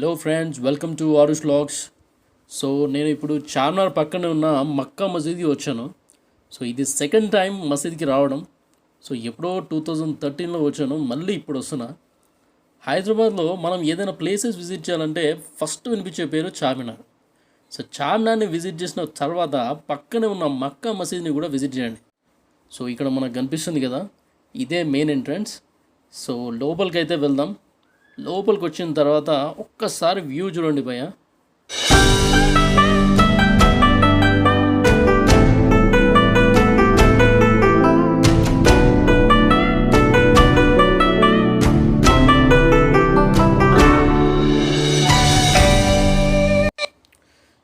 Hello friends, welcome to Aarush vlogs. So నేను ఇప్పుడు చార్మినార్ పక్కనే ఉన్న మక్కా మసీద్కి వచ్చాను. సో ఇది సెకండ్ టైం మసీద్కి రావడం. సో ఎప్పుడో 2013లో వచ్చాను, మళ్ళీ ఇప్పుడు వస్తున్నా. హైదరాబాద్లో మనం ఏదైనా ప్లేసెస్ విజిట్ చేయాలంటే ఫస్ట్ వినిపించే పేరు చార్మినార్. సో చార్మినార్ని విజిట్ చేసిన తర్వాత పక్కనే ఉన్న మక్కా మసీద్ని కూడా విజిట్ చేయండి. సో ఇక్కడ మనకు కనిపిస్తుంది కదా, ఇదే మెయిన్ ఎంట్రన్స్. సో లోపలికి అయితే వెళ్దాం. లోపలికి వచ్చిన తర్వాత ఒక్కసారి వ్యూ చూడండి భయ్య.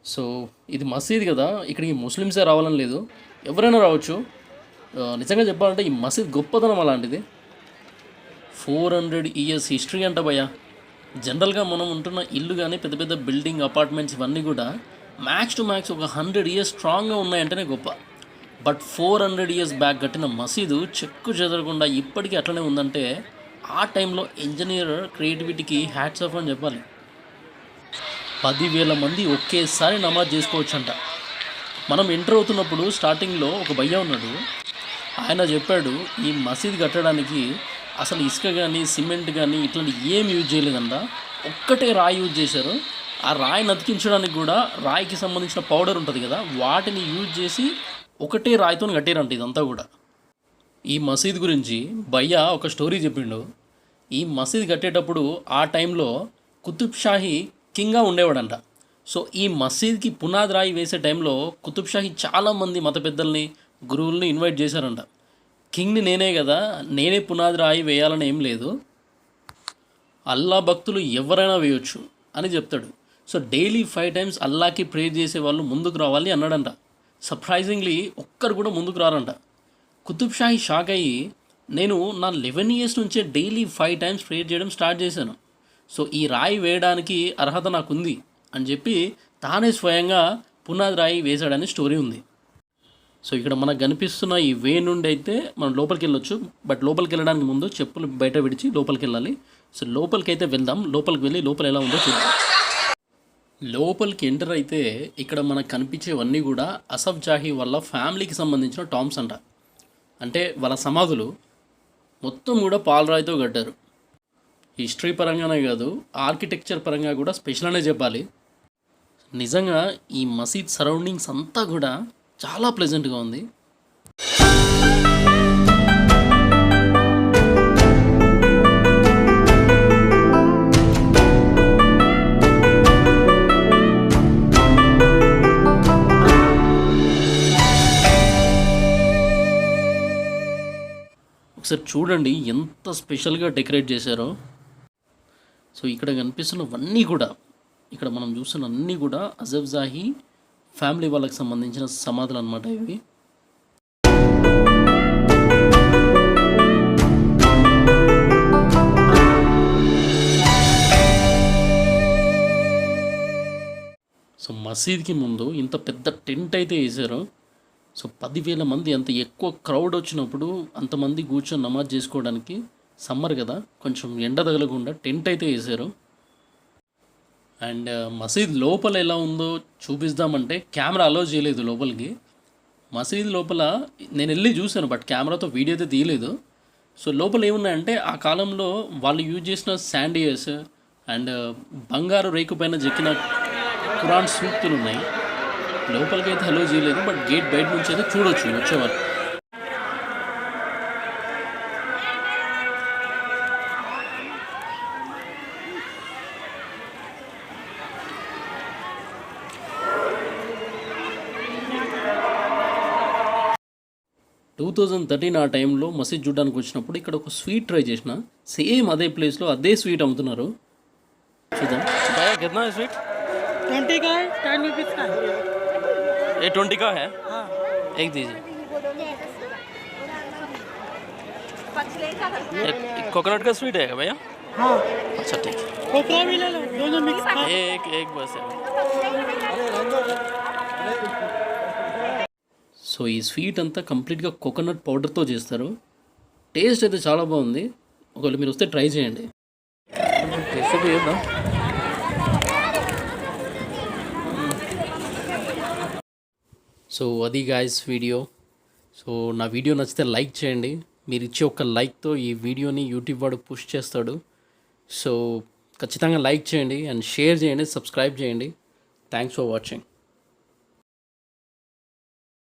సో ఇది మసీద్ కదా, ఇక్కడికి ముస్లిమ్సే రావాలని లేదు, ఎవరైనా రావచ్చు. నిజంగా చెప్పాలంటే ఈ మసీద్ గొప్పతనం అలాంటిది. 400 years హిస్టరీ అంట భయ్య. జనరల్గా మనం ఉంటున్న ఇల్లు కానీ పెద్ద పెద్ద బిల్డింగ్ అపార్ట్మెంట్స్ ఇవన్నీ కూడా మ్యాక్స్ టు మ్యాక్స్ ఒక 100 years స్ట్రాంగ్గా ఉన్నాయంటేనే గొప్ప. బట్ 400 years బ్యాక్ కట్టిన మసీదు చెక్కు చెదరకుండా ఇప్పటికీ అట్లనే ఉందంటే ఆ టైంలో ఇంజనీర్ క్రియేటివిటీకి హ్యాట్స్ ఆఫ్ అని చెప్పాలి. 10,000 మంది ఒకేసారి నమాజ్ చేసుకోవచ్చంట. మనం ఎంటర్ అవుతున్నప్పుడు స్టార్టింగ్లో ఒక భయ్య ఉన్నాడు, ఆయన చెప్పాడు ఈ మసీద్ కట్టడానికి అసలు ఇసుక కానీ సిమెంట్ కానీ ఇట్లాంటి ఏం యూజ్ చేయలేదంట, ఒక్కటే రాయి యూజ్ చేశారు. ఆ రాయిని అతికించడానికి కూడా రాయికి సంబంధించిన పౌడర్ ఉంటుంది కదా, వాటిని యూజ్ చేసి ఒకటే రాయితో కట్టారంట ఇదంతా కూడా. ఈ మసీద్ గురించి భయ్య ఒక స్టోరీ చెప్పిండు. ఈ మసీద్ కట్టేటప్పుడు ఆ టైంలో కుతుబ్ షాహీ కింగ్గా ఉండేవాడంట. సో ఈ మసీద్కి పునాది రాయి వేసే టైంలో కుతుబ్ షాహీ చాలామంది మత పెద్దల్ని గురువుల్ని ఇన్వైట్ చేశారంట. కింగ్ని నేనే కదా, నేనే పునాది రాయి వేయాలని ఏం లేదు, అల్లా భక్తులు ఎవరైనా వేయొచ్చు అని చెప్తాడు. సో డైలీ 5 times అల్లాకి ప్రే చేసే వాళ్ళు ముందుకు రావాలి అన్నాడంట. సర్ప్రైజింగ్లీ ఒక్కరు కూడా ముందుకు రారంట. కుతుబ్ షాహీ షాక్ అయ్యి, నేను నా 11 years నుంచే డైలీ 5 times ప్రే చేయడం స్టార్ట్ చేశాను, సో ఈ రాయి వేయడానికి అర్హత నాకుంది అని చెప్పి తానే స్వయంగా పునాది రాయి వేశాడని స్టోరీ ఉంది. సో ఇక్కడ మనకు కనిపిస్తున్న ఈ వే నుండి అయితే మనం లోపలికి వెళ్ళొచ్చు. బట్ లోపలికి వెళ్ళడానికి ముందు చెప్పులు బయట విడిచి లోపలికి వెళ్ళాలి. సో లోపలికి అయితే వెళ్దాం. లోపలికి వెళ్ళి లోపల ఎలా ఉందో చూద్దాం. లోపలికి ఎంటర్ అయితే ఇక్కడ మనకు కనిపించేవన్నీ కూడా అసఫ్ జాహీ వాళ్ళ ఫ్యామిలీకి సంబంధించిన టామ్స్ అంట. అంటే వాళ్ళ సమాధులు మొత్తం కూడా పాలరాయితో కట్టారు. హిస్టరీ పరంగానే కాదు, ఆర్కిటెక్చర్ పరంగా కూడా స్పెషల్ అనే చెప్పాలి. నిజంగా ఈ మసీద్ సరౌండింగ్స్ అంతా కూడా చాలా ప్లెజెంట్గా ఉంది. ఒకసారి చూడండి ఎంత స్పెషల్గా డెకరేట్ చేశారో. సో ఇక్కడ కనిపిస్తున్నవన్నీ కూడా, ఇక్కడ మనం చూస్తున్న అన్నీ కూడా అసఫ్ జాహీ ఫ్యామిలీ వాళ్ళకి సంబంధించిన సమాధులు అన్నమాట ఇవి. సో మసీద్కి ముందు ఇంత పెద్ద టెంట్ అయితే వేశారు. సో 10,000 మంది, అంత ఎక్కువ క్రౌడ్ వచ్చినప్పుడు అంతమంది కూర్చొని నమాజ్ చేసుకోవడానికి, సమ్మర్ కదా కొంచెం ఎండ తగలకుండా టెంట్ అయితే వేశారు. అండ్ మసీద్ లోపల ఎలా ఉందో చూపిద్దామంటే కెమెరా అలో చేయలేదు లోపలికి. మసీద్ లోపల నేను వెళ్ళి చూశాను, బట్ కెమెరాతో వీడియో అయితే తీయలేదు. సో లోపల ఏమున్నాయంటే ఆ కాలంలో వాళ్ళు యూజ్ చేసిన శాండియర్స్ అండ్ బంగారు రేకు పైన చెక్కిన ఖురాన్ సూక్తులు ఉన్నాయి. లోపలికి అయితే అలో చేయలేదు, బట్ గేట్ బయట నుంచి అయితే చూడొచ్చు వచ్చేవారు. ఆ టైంలో మసీద్ చూడడానికి వచ్చినప్పుడు ఇక్కడ ఒక స్వీట్ ట్రై చేసిన, సేమ్ అదే ప్లేస్లో అదే స్వీట్ అమ్ముతున్నారు. చూద్దాం. कितना है स्वीट? 20 का है, 10 रुपीज़ का है. ये 20 का है? हाँ. एक दीजिए. कोकोनट का स्वीट है भैया? हाँ. अच्छा ठीक है. कोकोनट भी ले लो, दोनों मिक्स. एक बस है. సో ఈ స్వీట్ అంతా కంప్లీట్గా కోకోనట్ పౌడర్తో చేస్తారు. టేస్ట్ అయితే చాలా బాగుంది. ఒకవేళ మీరు వస్తే ట్రై చేయండి. టేస్ట్ చేద్దాం. సో అది గాయస్ వీడియో. సో నా వీడియో నచ్చితే లైక్ చేయండి. మీరు ఇచ్చే ఒక లైక్తో ఈ వీడియోని యూట్యూబ్ వాడు పుష్ చేస్తాడు. సో ఖచ్చితంగా లైక్ చేయండి అండ్ షేర్ చేయండి, సబ్స్క్రైబ్ చేయండి. Thanks for watching.